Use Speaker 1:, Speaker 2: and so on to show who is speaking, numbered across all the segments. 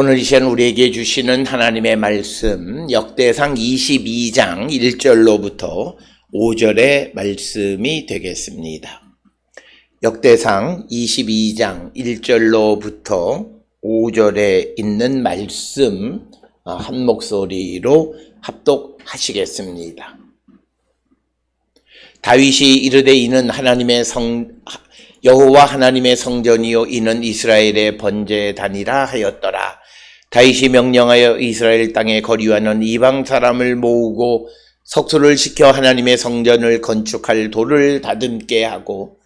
Speaker 1: 오늘 이 시간 우리에게 주시는 하나님의 말씀 역대상 22장 1절로부터 5절의 말씀이 되겠습니다. 역대상 22장 1절로부터 5절에 있는 말씀 한 목소리로 합독하시겠습니다. 다윗이 이르되 이는 여호와 하나님의 성전이요 이는 이스라엘의 번제단이라 하였더라. 다윗이 명령하여 이스라엘 땅에 거류하는 이방 사람을 모으고 석수를 시켜 하나님의 성전을 건축할 돌을 다듬게 하고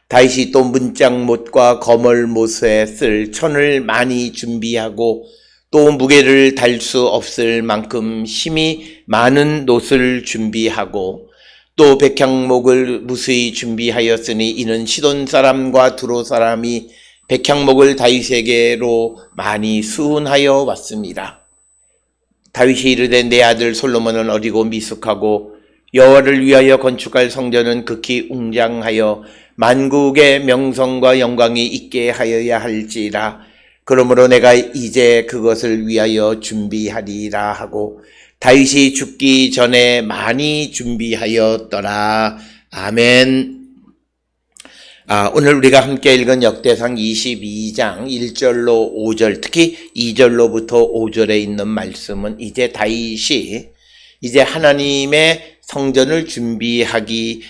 Speaker 1: 다윗이 또 문짝못과 거멀못에 쓸 천을 많이 준비하고 또 무게를 달 수 없을 만큼 힘이 많은 놋을 준비하고 또 백향목을 무수히 준비하였으니 이는 시돈 사람과 두로 사람이 백향목을 다윗에게로 많이 수운하여 왔습니다. 다윗이 이르되 내 아들 솔로몬은 어리고 미숙하고 여호와를 위하여 건축할 성전은 극히 웅장하여 만국의 명성과 영광이 있게 하여야 할지라. 그러므로 내가 이제 그것을 위하여 준비하리라 하고 다윗이 죽기 전에 많이 준비하였더라. 아멘. 오늘 우리가 함께 읽은 역대상 22장 1절로 5절, 특히 2절로부터 5절에 있는 말씀은 이제 다윗이 이제 하나님의 성전을 준비하기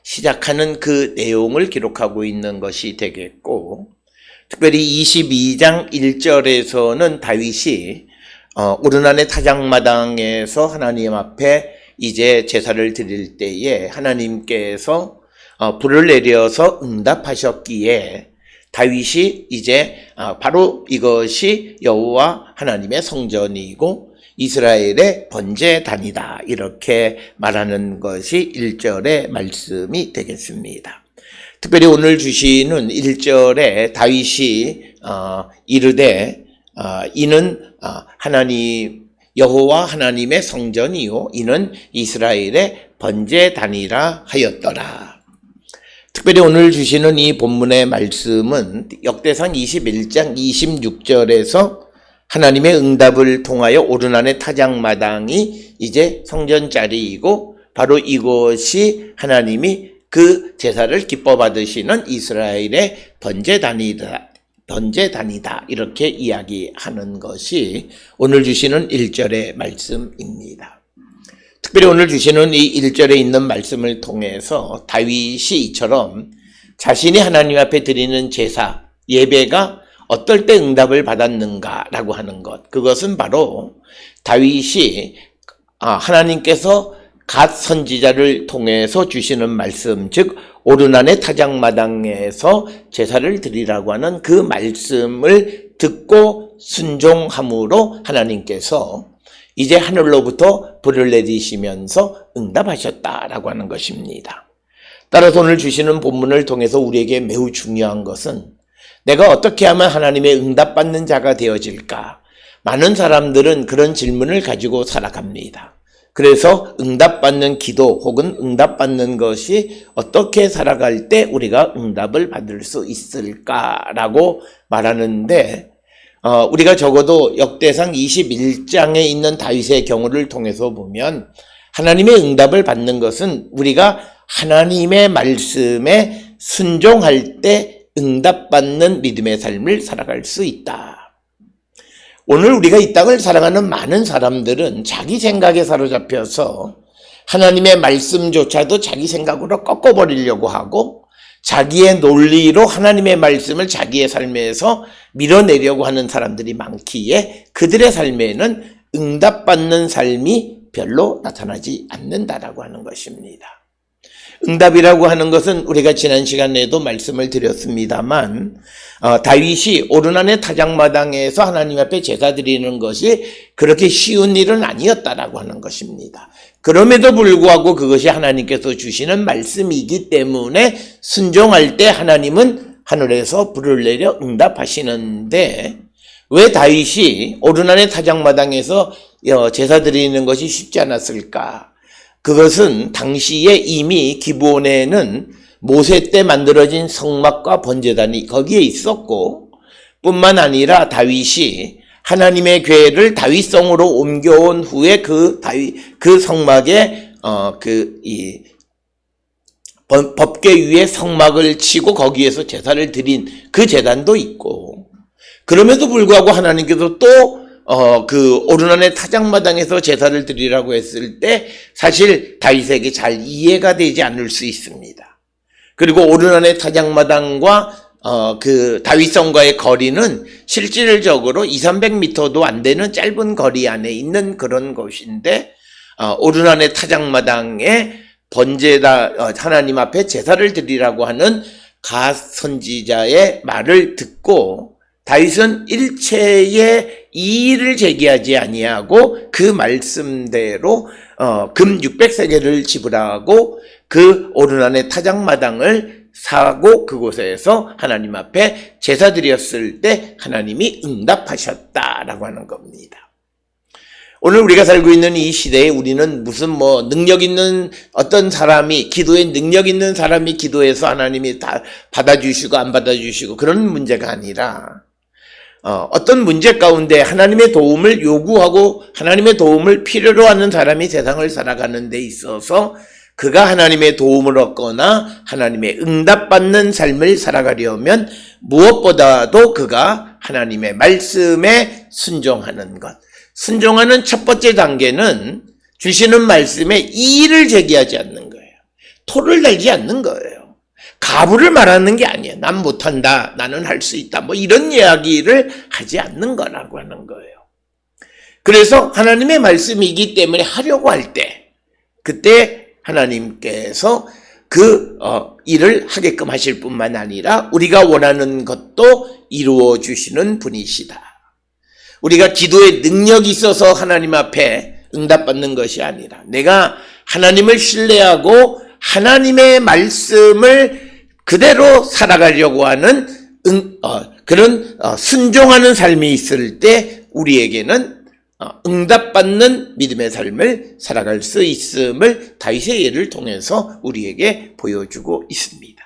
Speaker 1: 시작하는 그 내용을 기록하고 있는 것이 되겠고, 특별히 22장 1절에서는 다윗이 오르난의 타작마당에서 하나님 앞에 이제 제사를 드릴 때에 하나님께서 불을 내려서 응답하셨기에 다윗이 이제 바로 이것이 여호와 하나님의 성전이고 이스라엘의 번제단이다 이렇게 말하는 것이 1절의 말씀이 되겠습니다. 특별히 오늘 주시는 1절에 다윗이 이르되 이는 여호와 하나님의 성전이요 이는 이스라엘의 번제단이라 하였더라. 특별히 오늘 주시는 이 본문의 말씀은 역대상 21장 26절에서 하나님의 응답을 통하여 오르난의 타작마당이 이제 성전 자리이고 바로 이것이 하나님이 그 제사를 기뻐 받으시는 이스라엘의 번제단이다 이렇게 이야기하는 것이 오늘 주시는 1절의 말씀입니다. 특별히 오늘 주시는 이 1절에 있는 말씀을 통해서 다윗이 이처럼 자신이 하나님 앞에 드리는 제사, 예배가 어떨 때 응답을 받았는가라고 하는 것, 그것은 바로 다윗이 하나님께서 갓 선지자를 통해서 주시는 말씀, 즉 오르난의 타작마당에서 제사를 드리라고 하는 그 말씀을 듣고 순종함으로 하나님께서 이제 하늘로부터 불을 내리시면서 응답하셨다라고 하는 것입니다. 따라서 오늘 주시는 본문을 통해서 우리에게 매우 중요한 것은 내가 어떻게 하면 하나님의 응답받는 자가 되어질까? 많은 사람들은 그런 질문을 가지고 살아갑니다. 그래서 응답받는 기도 혹은 응답받는 것이 어떻게 살아갈 때 우리가 응답을 받을 수 있을까라고 말하는데 우리가 적어도 역대상 21장에 있는 다윗의 경우를 통해서 보면 하나님의 응답을 받는 것은 우리가 하나님의 말씀에 순종할 때 응답받는 믿음의 삶을 살아갈 수 있다. 오늘 우리가 이 땅을 살아가는 많은 사람들은 자기 생각에 사로잡혀서 하나님의 말씀조차도 자기 생각으로 꺾어버리려고 하고 자기의 논리로 하나님의 말씀을 자기의 삶에서 밀어내려고 하는 사람들이 많기에 그들의 삶에는 응답받는 삶이 별로 나타나지 않는다라고 하는 것입니다. 응답이라고 하는 것은 우리가 지난 시간에도 말씀을 드렸습니다만 다윗이 오르난의 타작마당에서 하나님 앞에 제사 드리는 것이 그렇게 쉬운 일은 아니었다라고 하는 것입니다. 그럼에도 불구하고 그것이 하나님께서 주시는 말씀이기 때문에 순종할 때 하나님은 하늘에서 불을 내려 응답하시는데 왜 다윗이 오르난의 타작마당에서 제사 드리는 것이 쉽지 않았을까? 그것은 당시에 이미 기브온에는 모세 때 만들어진 성막과 번제단이 거기에 있었고 뿐만 아니라 다윗이 하나님의 궤를 다윗성으로 옮겨온 후에 그 성막에 법궤 위에 성막을 치고 거기에서 제사를 드린 그 제단도 있고, 그럼에도 불구하고 하나님께서 또 그 오르난의 타작마당에서 제사를 드리라고 했을 때 사실 다윗에게 잘 이해가 되지 않을 수 있습니다. 그리고 오르난의 타작마당과 그 다윗성과의 거리는 실질적으로 200~300m도 안 되는 짧은 거리 안에 있는 그런 곳인데, 오르난의 타작마당에 하나님 앞에 제사를 드리라고 하는 갓 선지자의 말을 듣고 다윗은 일체의 이의를 제기하지 아니하고 그 말씀대로 금 600세겔을 지불하고 그 오르난의 타작마당을 사고 그곳에서 하나님 앞에 제사 드렸을 때 하나님이 응답하셨다라고 하는 겁니다. 오늘 우리가 살고 있는 이 시대에 우리는 무슨 능력 있는 어떤 사람이, 기도에 능력 있는 사람이 기도해서 하나님이 다 받아주시고 안 받아주시고 그런 문제가 아니라, 어떤 문제 가운데 하나님의 도움을 요구하고 하나님의 도움을 필요로 하는 사람이 세상을 살아가는 데 있어서 그가 하나님의 도움을 얻거나 하나님의 응답받는 삶을 살아가려면 무엇보다도 그가 하나님의 말씀에 순종하는 것. 순종하는 첫 번째 단계는 주시는 말씀에 이의를 제기하지 않는 거예요. 토를 달지 않는 거예요. 가부를 말하는 게 아니에요. 난 못한다, 나는 할 수 있다, 이런 이야기를 하지 않는 거라고 하는 거예요. 그래서 하나님의 말씀이기 때문에 하려고 할 때, 그때 하나님께서 그 일을 하게끔 하실 뿐만 아니라 우리가 원하는 것도 이루어 주시는 분이시다. 우리가 기도에 능력이 있어서 하나님 앞에 응답받는 것이 아니라 내가 하나님을 신뢰하고 하나님의 말씀을 그대로 살아가려고 하는 그런 순종하는 삶이 있을 때 우리에게는 응답받는 믿음의 삶을 살아갈 수 있음을 다윗의 예를 통해서 우리에게 보여주고 있습니다.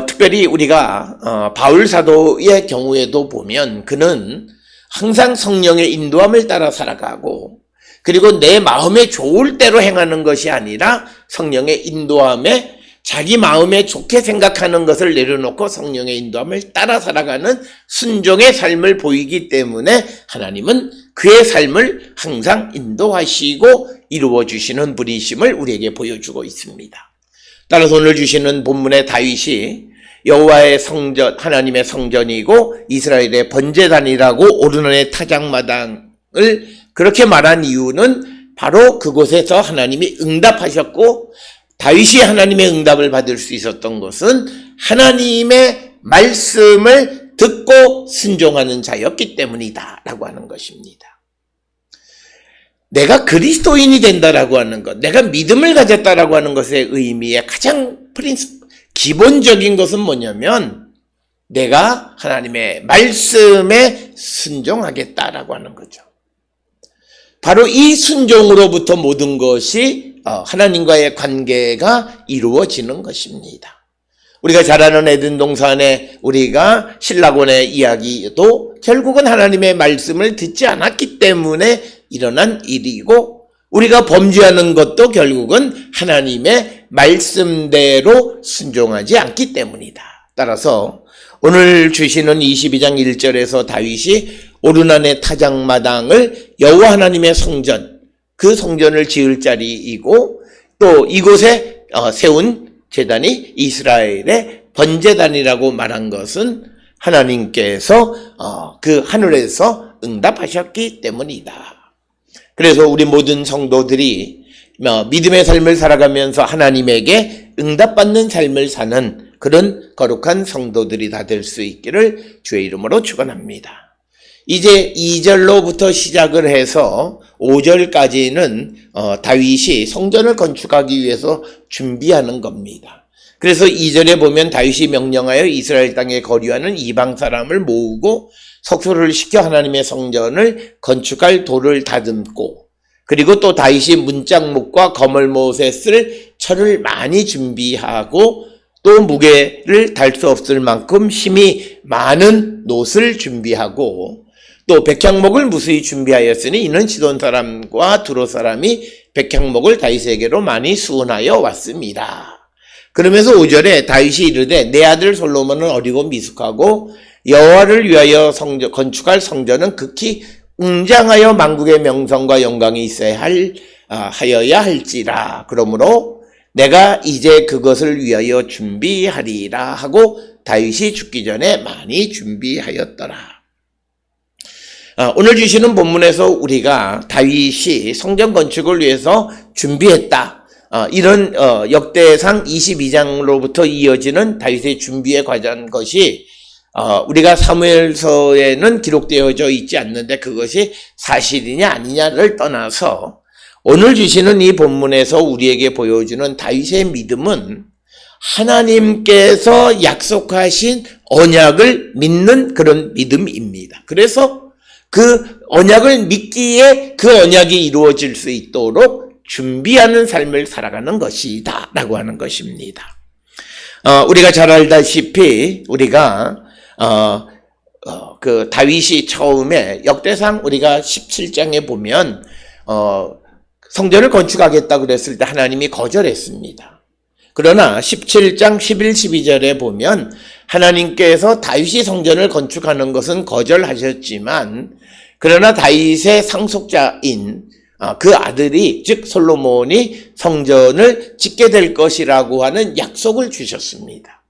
Speaker 1: 특별히 우리가 바울 사도의 경우에도 보면 그는 항상 성령의 인도함을 따라 살아가고, 그리고 내 마음에 좋을 대로 행하는 것이 아니라 성령의 인도함에 자기 마음에 좋게 생각하는 것을 내려놓고 성령의 인도함을 따라 살아가는 순종의 삶을 보이기 때문에 하나님은 그의 삶을 항상 인도하시고 이루어주시는 분이심을 우리에게 보여주고 있습니다. 따라서 오늘 주시는 본문의 다윗이 여호와의 성전, 하나님의 성전이고 이스라엘의 번제단이라고 오르난의 타작마당을 그렇게 말한 이유는 바로 그곳에서 하나님이 응답하셨고, 다윗이 하나님의 응답을 받을 수 있었던 것은 하나님의 말씀을 듣고 순종하는 자였기 때문이다 라고 하는 것입니다. 내가 그리스도인이 된다라고 하는 것, 내가 믿음을 가졌다라고 하는 것의 의미의 가장 기본적인 것은 뭐냐면 내가 하나님의 말씀에 순종하겠다라고 하는 거죠. 바로 이 순종으로부터 모든 것이 하나님과의 관계가 이루어지는 것입니다. 우리가 잘 아는 에덴 동산에 우리가 신라곤의 이야기도 결국은 하나님의 말씀을 듣지 않았기 때문에 일어난 일이고, 우리가 범죄하는 것도 결국은 하나님의 말씀대로 순종하지 않기 때문이다. 따라서 오늘 주시는 22장 1절에서 다윗이 오르난의 타작마당을 여호와 하나님의 성전, 그 성전을 지을 자리이고 또 이곳에 세운 제단이 이스라엘의 번제단이라고 말한 것은 하나님께서 그 하늘에서 응답하셨기 때문이다. 그래서 우리 모든 성도들이 믿음의 삶을 살아가면서 하나님에게 응답받는 삶을 사는 그런 거룩한 성도들이 다 될 수 있기를 주의 이름으로 축원합니다. 이제 2절로부터 시작을 해서 5절까지는 다윗이 성전을 건축하기 위해서 준비하는 겁니다. 그래서 2절에 보면 다윗이 명령하여 이스라엘 땅에 거류하는 이방 사람을 모으고 석소를 시켜 하나님의 성전을 건축할 돌을 다듬고, 그리고 또 다윗이 문짝목과 거물못에 쓸 철을 많이 준비하고 또 무게를 달 수 없을 만큼 힘이 많은 놋을 준비하고 또 백향목을 무수히 준비하였으니 이는 시돈 사람과 두로 사람이 백향목을 다윗에게로 많이 수원하여 왔습니다. 그러면서 5절에 다윗이 이르되 내 아들 솔로몬은 어리고 미숙하고 여호와를 위하여 건축할 성전은 극히 웅장하여 만국의 명성과 영광이 있어야 하여야 할지라. 그러므로 내가 이제 그것을 위하여 준비하리라 하고 다윗이 죽기 전에 많이 준비하였더라. 오늘 주시는 본문에서 우리가 다윗이 성전 건축을 위해서 준비했다. 이런 역대상 22장으로부터 이어지는 다윗의 준비에 관한 것이 우리가 사무엘서에는 기록되어져 있지 않는데 그것이 사실이냐 아니냐를 떠나서 오늘 주시는 이 본문에서 우리에게 보여주는 다윗의 믿음은 하나님께서 약속하신 언약을 믿는 그런 믿음입니다. 그래서 그 언약을 믿기에 그 언약이 이루어질 수 있도록 준비하는 삶을 살아가는 것이다 라고 하는 것입니다. 우리가 잘 알다시피 우리가 그 다윗이 처음에 역대상 우리가 17장에 보면 성전을 건축하겠다 그랬을 때 하나님이 거절했습니다. 그러나 17장 11, 12절에 보면 하나님께서 다윗이 성전을 건축하는 것은 거절하셨지만 그러나 다윗의 상속자인 그 아들이 즉 솔로몬이 성전을 짓게 될 것이라고 하는 약속을 주셨습니다.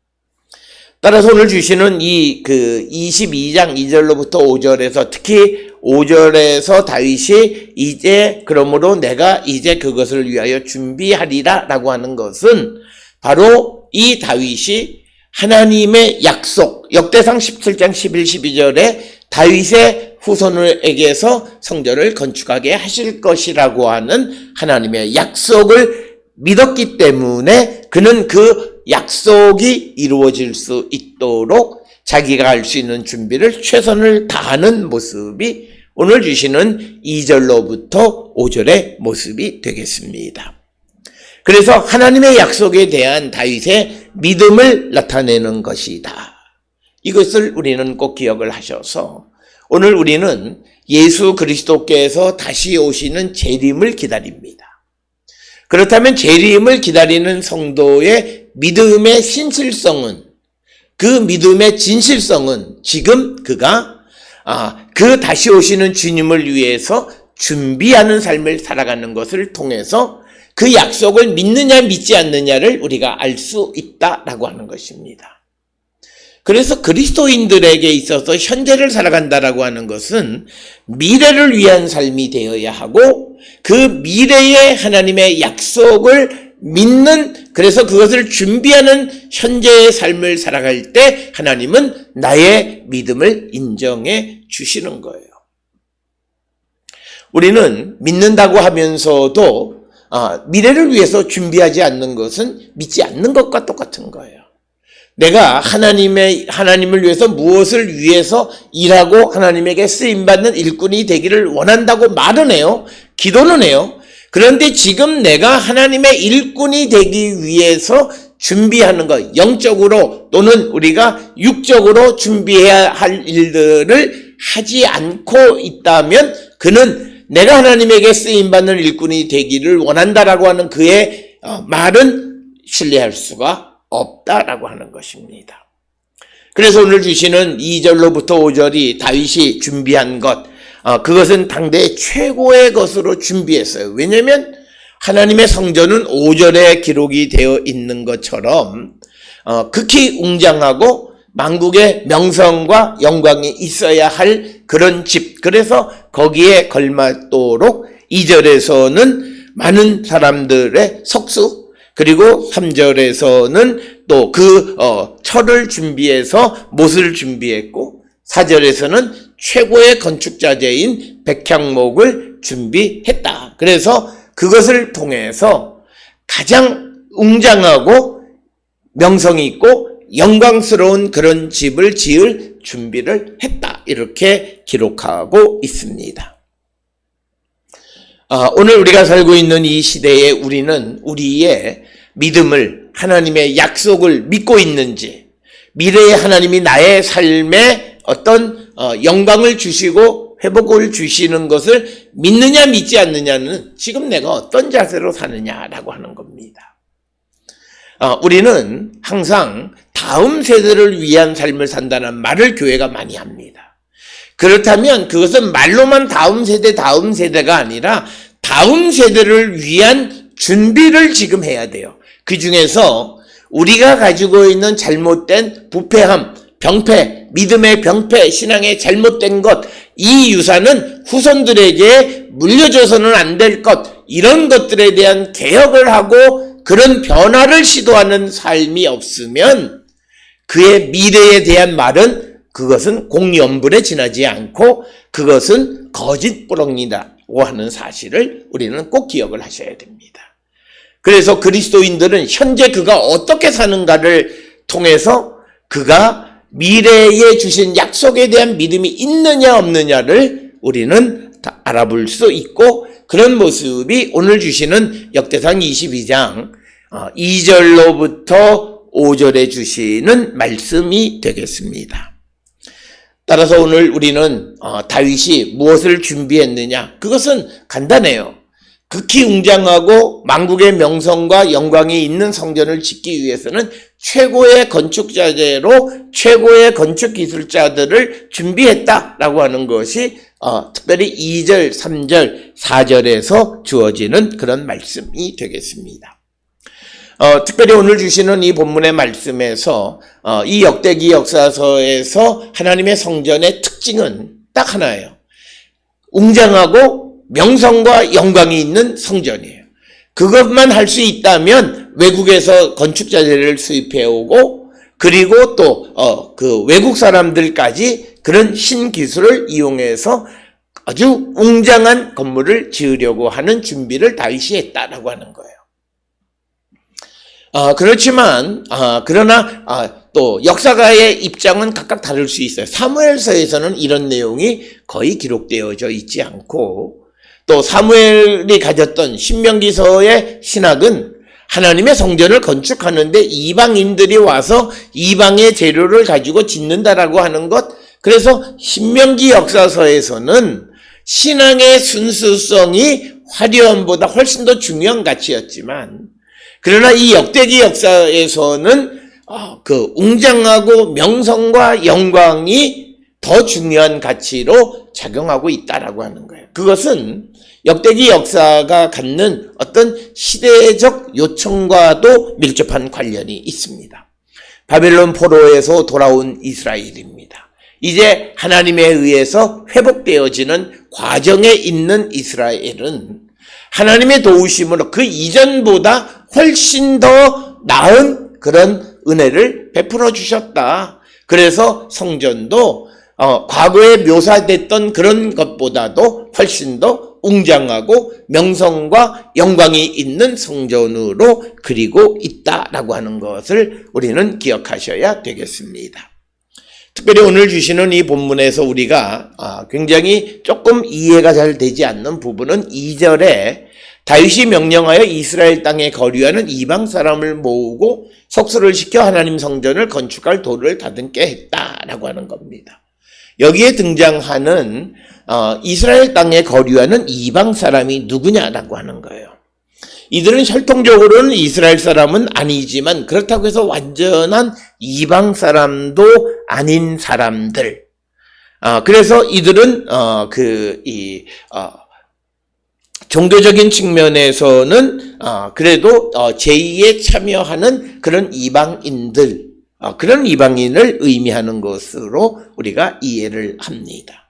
Speaker 1: 따라서 오늘 주시는 이 22장 2절로부터 5절에서 특히 5절에서 다윗이 이제 그러므로 내가 이제 그것을 위하여 준비하리라 라고 하는 것은 바로 이 다윗이 하나님의 약속 역대상 17장 11, 12절에 다윗의 후손에게서 성전을 건축하게 하실 것이라고 하는 하나님의 약속을 믿었기 때문에 그는 그 약속이 이루어질 수 있도록 자기가 할 수 있는 준비를 최선을 다하는 모습이 오늘 주시는 2절로부터 5절의 모습이 되겠습니다. 그래서 하나님의 약속에 대한 다윗의 믿음을 나타내는 것이다. 이것을 우리는 꼭 기억을 하셔서 오늘 우리는 예수 그리스도께서 다시 오시는 재림을 기다립니다. 그렇다면 재림을 기다리는 성도의 믿음의 신실성은 그 믿음의 진실성은 지금 그가 그 다시 오시는 주님을 위해서 준비하는 삶을 살아가는 것을 통해서 그 약속을 믿느냐 믿지 않느냐를 우리가 알 수 있다라고 하는 것입니다. 그래서 그리스도인들에게 있어서 현재를 살아간다라고 하는 것은 미래를 위한 삶이 되어야 하고 그 미래의 하나님의 약속을 믿는 그래서 그것을 준비하는 현재의 삶을 살아갈 때 하나님은 나의 믿음을 인정해 주시는 거예요. 우리는 믿는다고 하면서도 미래를 위해서 준비하지 않는 것은 믿지 않는 것과 똑같은 거예요. 내가 하나님을 위해서 무엇을 위해서 일하고 하나님에게 쓰임받는 일꾼이 되기를 원한다고 말은 해요. 기도는 해요. 그런데 지금 내가 하나님의 일꾼이 되기 위해서 준비하는 것, 영적으로 또는 우리가 육적으로 준비해야 할 일들을 하지 않고 있다면 그는 내가 하나님에게 쓰임받는 일꾼이 되기를 원한다라고 하는 그의 말은 신뢰할 수가 없다라고 하는 것입니다. 그래서 오늘 주시는 2절로부터 5절이 다윗이 준비한 것, 그것은 당대의 최고의 것으로 준비했어요. 왜냐하면 하나님의 성전은 5절에 기록이 되어 있는 것처럼 극히 웅장하고 만국의 명성과 영광이 있어야 할 그런 집, 그래서 거기에 걸맞도록 2절에서는 많은 사람들의 석수, 그리고 3절에서는 또 그 철을 준비해서 못을 준비했고 4절에서는 최고의 건축자재인 백향목을 준비했다. 그래서 그것을 통해서 가장 웅장하고 명성이 있고 영광스러운 그런 집을 지을 준비를 했다. 이렇게 기록하고 있습니다. 오늘 우리가 살고 있는 이 시대에 우리는 우리의 믿음을 하나님의 약속을 믿고 있는지, 미래의 하나님이 나의 삶에 어떤 영광을 주시고 회복을 주시는 것을 믿느냐 믿지 않느냐는 지금 내가 어떤 자세로 사느냐라고 하는 겁니다. 우리는 항상 다음 세대를 위한 삶을 산다는 말을 교회가 많이 합니다. 그렇다면 그것은 말로만 다음 세대가 아니라 다음 세대를 위한 준비를 지금 해야 돼요. 그 중에서 우리가 가지고 있는 잘못된 부패함, 병폐, 믿음의 병폐, 신앙의 잘못된 것, 이 유산은 후손들에게 물려줘서는 안 될 것, 이런 것들에 대한 개혁을 하고 그런 변화를 시도하는 삶이 없으면 그의 미래에 대한 말은 그것은 공연불에 지나지 않고 그것은 거짓부렁이라고 하는 사실을 우리는 꼭 기억을 하셔야 됩니다. 그래서 그리스도인들은 현재 그가 어떻게 사는가를 통해서 그가 미래에 주신 약속에 대한 믿음이 있느냐 없느냐를 우리는 다 알아볼 수 있고, 그런 모습이 오늘 주시는 역대상 22장 2절로부터 5절에 주시는 말씀이 되겠습니다. 따라서 오늘 우리는 다윗이 무엇을 준비했느냐? 그것은 간단해요. 극히 웅장하고 만국의 명성과 영광이 있는 성전을 짓기 위해서는 최고의 건축자재로 최고의 건축 기술자들을 준비했다라고 하는 것이 특별히 2절, 3절, 4절에서 주어지는 그런 말씀이 되겠습니다. 특별히 오늘 주시는 이 본문의 말씀에서 이 역대기 역사서에서 하나님의 성전의 특징은 딱 하나예요. 웅장하고 명성과 영광이 있는 성전이에요. 그것만 할 수 있다면 외국에서 건축자재를 수입해오고, 그리고 또 그 외국 사람들까지 그런 신기술을 이용해서 아주 웅장한 건물을 지으려고 하는 준비를 다윗이 했다라고 하는 거예요. 그렇지만 그러나 또 역사가의 입장은 각각 다를 수 있어요. 사무엘서에서는 이런 내용이 거의 기록되어져 있지 않고, 또 사무엘이 가졌던 신명기서의 신학은 하나님의 성전을 건축하는데 이방인들이 와서 이방의 재료를 가지고 짓는다라고 하는 것, 그래서 신명기 역사서에서는 신앙의 순수성이 화려함보다 훨씬 더 중요한 가치였지만, 그러나 이 역대기 역사에서는 그 웅장하고 명성과 영광이 더 중요한 가치로 작용하고 있다라고 하는 거예요. 그것은 역대기 역사가 갖는 어떤 시대적 요청과도 밀접한 관련이 있습니다. 바벨론 포로에서 돌아온 이스라엘입니다. 이제 하나님에 의해서 회복되어지는 과정에 있는 이스라엘은 하나님의 도우심으로 그 이전보다 훨씬 더 나은 그런 은혜를 베풀어 주셨다. 그래서 성전도 과거에 묘사됐던 그런 것보다도 훨씬 더 웅장하고 명성과 영광이 있는 성전으로 그리고 있다라고 하는 것을 우리는 기억하셔야 되겠습니다. 특별히 오늘 주시는 이 본문에서 우리가 굉장히 조금 이해가 잘 되지 않는 부분은 2절에 다윗이 명령하여 이스라엘 땅에 거류하는 이방 사람을 모으고 속수를 시켜 하나님 성전을 건축할 도를 다듬게 했다라고 하는 겁니다. 여기에 등장하는 이스라엘 땅에 거류하는 이방 사람이 누구냐라고 하는 거예요. 이들은 혈통적으로는 이스라엘 사람은 아니지만 그렇다고 해서 완전한 이방 사람도 아닌 사람들. 그래서 이들은 종교적인 측면에서는 그래도 제의에 참여하는 그런 이방인들, 그런 이방인을 의미하는 것으로 우리가 이해를 합니다.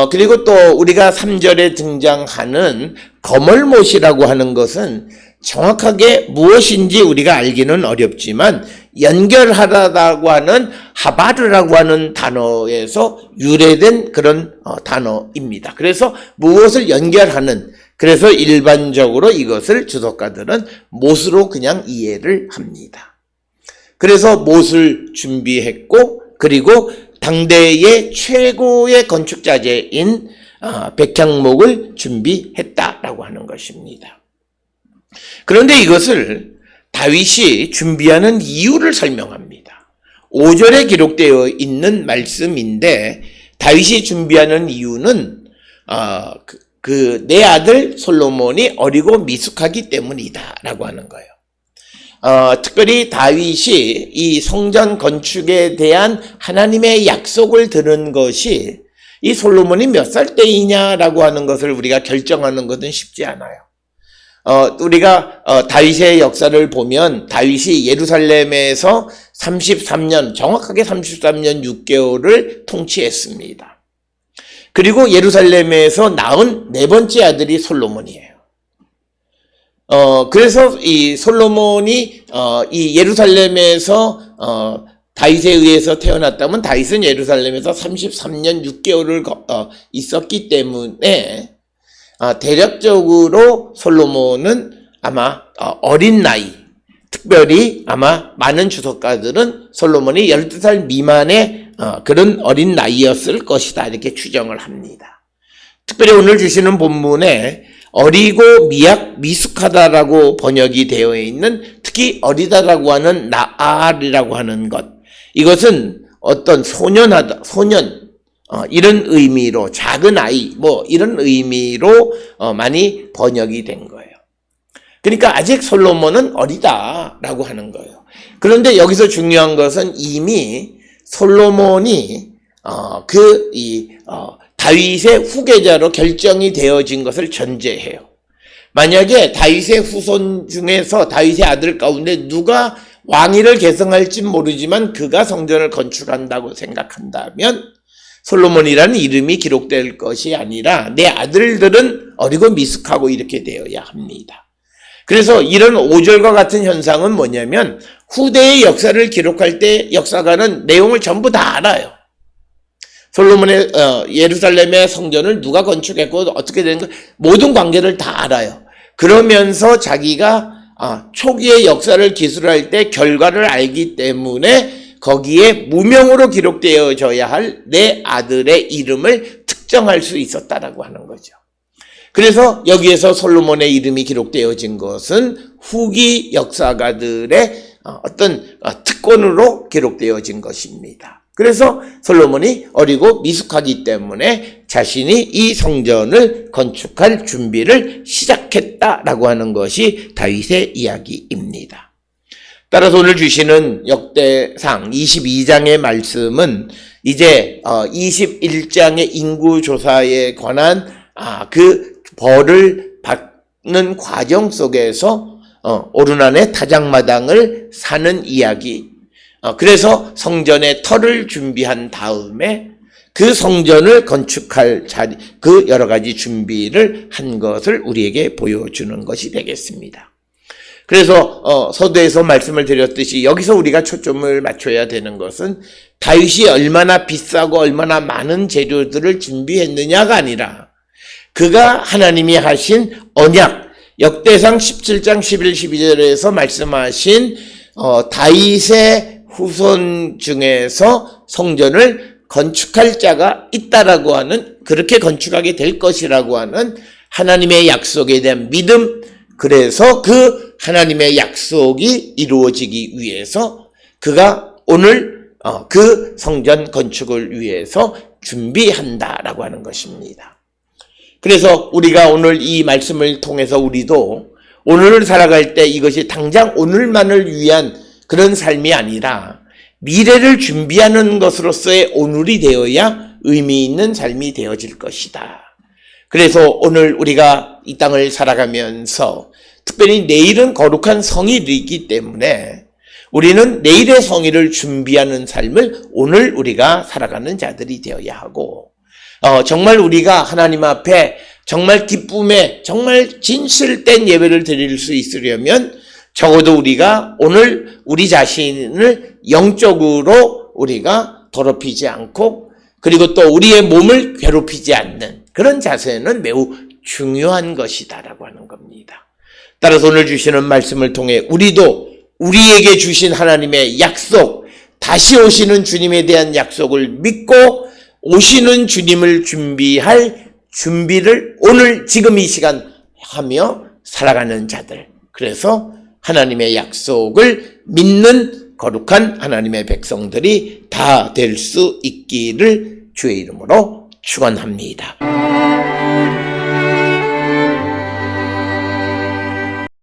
Speaker 1: 그리고 또 우리가 3절에 등장하는 거멀못이라고 하는 것은 정확하게 무엇인지 우리가 알기는 어렵지만 연결하다라고 하는 하바르라고 하는 단어에서 유래된 그런 단어입니다. 그래서 무엇을 연결하는, 그래서 일반적으로 이것을 주석가들은 못으로 그냥 이해를 합니다. 그래서 못을 준비했고, 그리고 당대의 최고의 건축자재인 백향목을 준비했다라고 하는 것입니다. 그런데 이것을 다윗이 준비하는 이유를 설명합니다. 5절에 기록되어 있는 말씀인데 다윗이 준비하는 이유는 내 아들 솔로몬이 어리고 미숙하기 때문이다 라고 하는 거예요. 특별히 다윗이 이 성전 건축에 대한 하나님의 약속을 들은 것이 이 솔로몬이 몇 살 때이냐라고 하는 것을 우리가 결정하는 것은 쉽지 않아요. 우리가 다윗의 역사를 보면 다윗이 예루살렘에서 33년, 정확하게 33년 6개월을 통치했습니다. 그리고 예루살렘에서 낳은 네 번째 아들이 솔로몬이에요. 그래서 이 솔로몬이 이 예루살렘에서 다윗에 의해서 태어났다면 다윗은 예루살렘에서 33년 6개월을 있었기 때문에 대략적으로 솔로몬은 아마 어린 나이, 특별히 아마 많은 주석가들은 솔로몬이 12살 미만의 그런 어린 나이였을 것이다 이렇게 추정을 합니다. 특별히 오늘 주시는 본문에 어리고 미숙하다라고 번역이 되어 있는 특히 어리다라고 하는 나알이라고 하는 것, 이것은 어떤 소년 이런 의미로 작은 아이 이런 의미로 많이 번역이 된 거예요. 그러니까 아직 솔로몬은 어리다라고 하는 거예요. 그런데 여기서 중요한 것은 이미 솔로몬이 다윗의 후계자로 결정이 되어진 것을 전제해요. 만약에 다윗의 후손 중에서 다윗의 아들 가운데 누가 왕위를 계승할지 모르지만 그가 성전을 건축한다고 생각한다면 솔로몬이라는 이름이 기록될 것이 아니라 내 아들들은 어리고 미숙하고 이렇게 되어야 합니다. 그래서 이런 5절과 같은 현상은 뭐냐면 후대의 역사를 기록할 때 역사가는 내용을 전부 다 알아요. 솔로몬의 예루살렘의 성전을 누가 건축했고 어떻게 된 거 모든 관계를 다 알아요. 그러면서 자기가 초기의 역사를 기술할 때 결과를 알기 때문에 거기에 무명으로 기록되어져야 할 내 아들의 이름을 특정할 수 있었다라고 하는 거죠. 그래서 여기에서 솔로몬의 이름이 기록되어진 것은 후기 역사가들의 어떤 특권으로 기록되어진 것입니다. 그래서 솔로몬이 어리고 미숙하기 때문에 자신이 이 성전을 건축할 준비를 시작했다라고 하는 것이 다윗의 이야기입니다. 따라서 오늘 주시는 역대상 22장의 말씀은 이제 21장의 인구조사에 관한 그 벌을 받는 과정 속에서 오르난의 타작마당을 사는 이야기, 그래서 성전의 터를 준비한 다음에 그 성전을 건축할 자리, 그 여러 가지 준비를 한 것을 우리에게 보여주는 것이 되겠습니다. 그래서 서두에서 말씀을 드렸듯이 여기서 우리가 초점을 맞춰야 되는 것은 다윗이 얼마나 비싸고 얼마나 많은 재료들을 준비했느냐가 아니라 그가 하나님이 하신 언약, 역대상 17장 11, 12절에서 말씀하신 다윗의 후손 중에서 성전을 건축할 자가 있다라고 하는, 그렇게 건축하게 될 것이라고 하는 하나님의 약속에 대한 믿음, 그래서 그 하나님의 약속이 이루어지기 위해서 그가 오늘 그 성전 건축을 위해서 준비한다라고 하는 것입니다. 그래서 우리가 오늘 이 말씀을 통해서 우리도 오늘을 살아갈 때 이것이 당장 오늘만을 위한 그런 삶이 아니라 미래를 준비하는 것으로서의 오늘이 되어야 의미 있는 삶이 되어질 것이다. 그래서 오늘 우리가 이 땅을 살아가면서 특별히 내일은 거룩한 성일이기 때문에 우리는 내일의 성일을 준비하는 삶을 오늘 우리가 살아가는 자들이 되어야 하고, 정말 우리가 하나님 앞에 정말 기쁨에 정말 진실된 예배를 드릴 수 있으려면 적어도 우리가 오늘 우리 자신을 영적으로 우리가 더럽히지 않고, 그리고 또 우리의 몸을 괴롭히지 않는 그런 자세는 매우 중요한 것이다라고 하는 겁니다. 따라서 오늘 주시는 말씀을 통해 우리도 우리에게 주신 하나님의 약속, 다시 오시는 주님에 대한 약속을 믿고 오시는 주님을 준비할 준비를 오늘 지금 이 시간 하며 살아가는 자들, 그래서 하나님의 약속을 믿는 거룩한 하나님의 백성들이 다 될 수 있기를 주의 이름으로 축원합니다.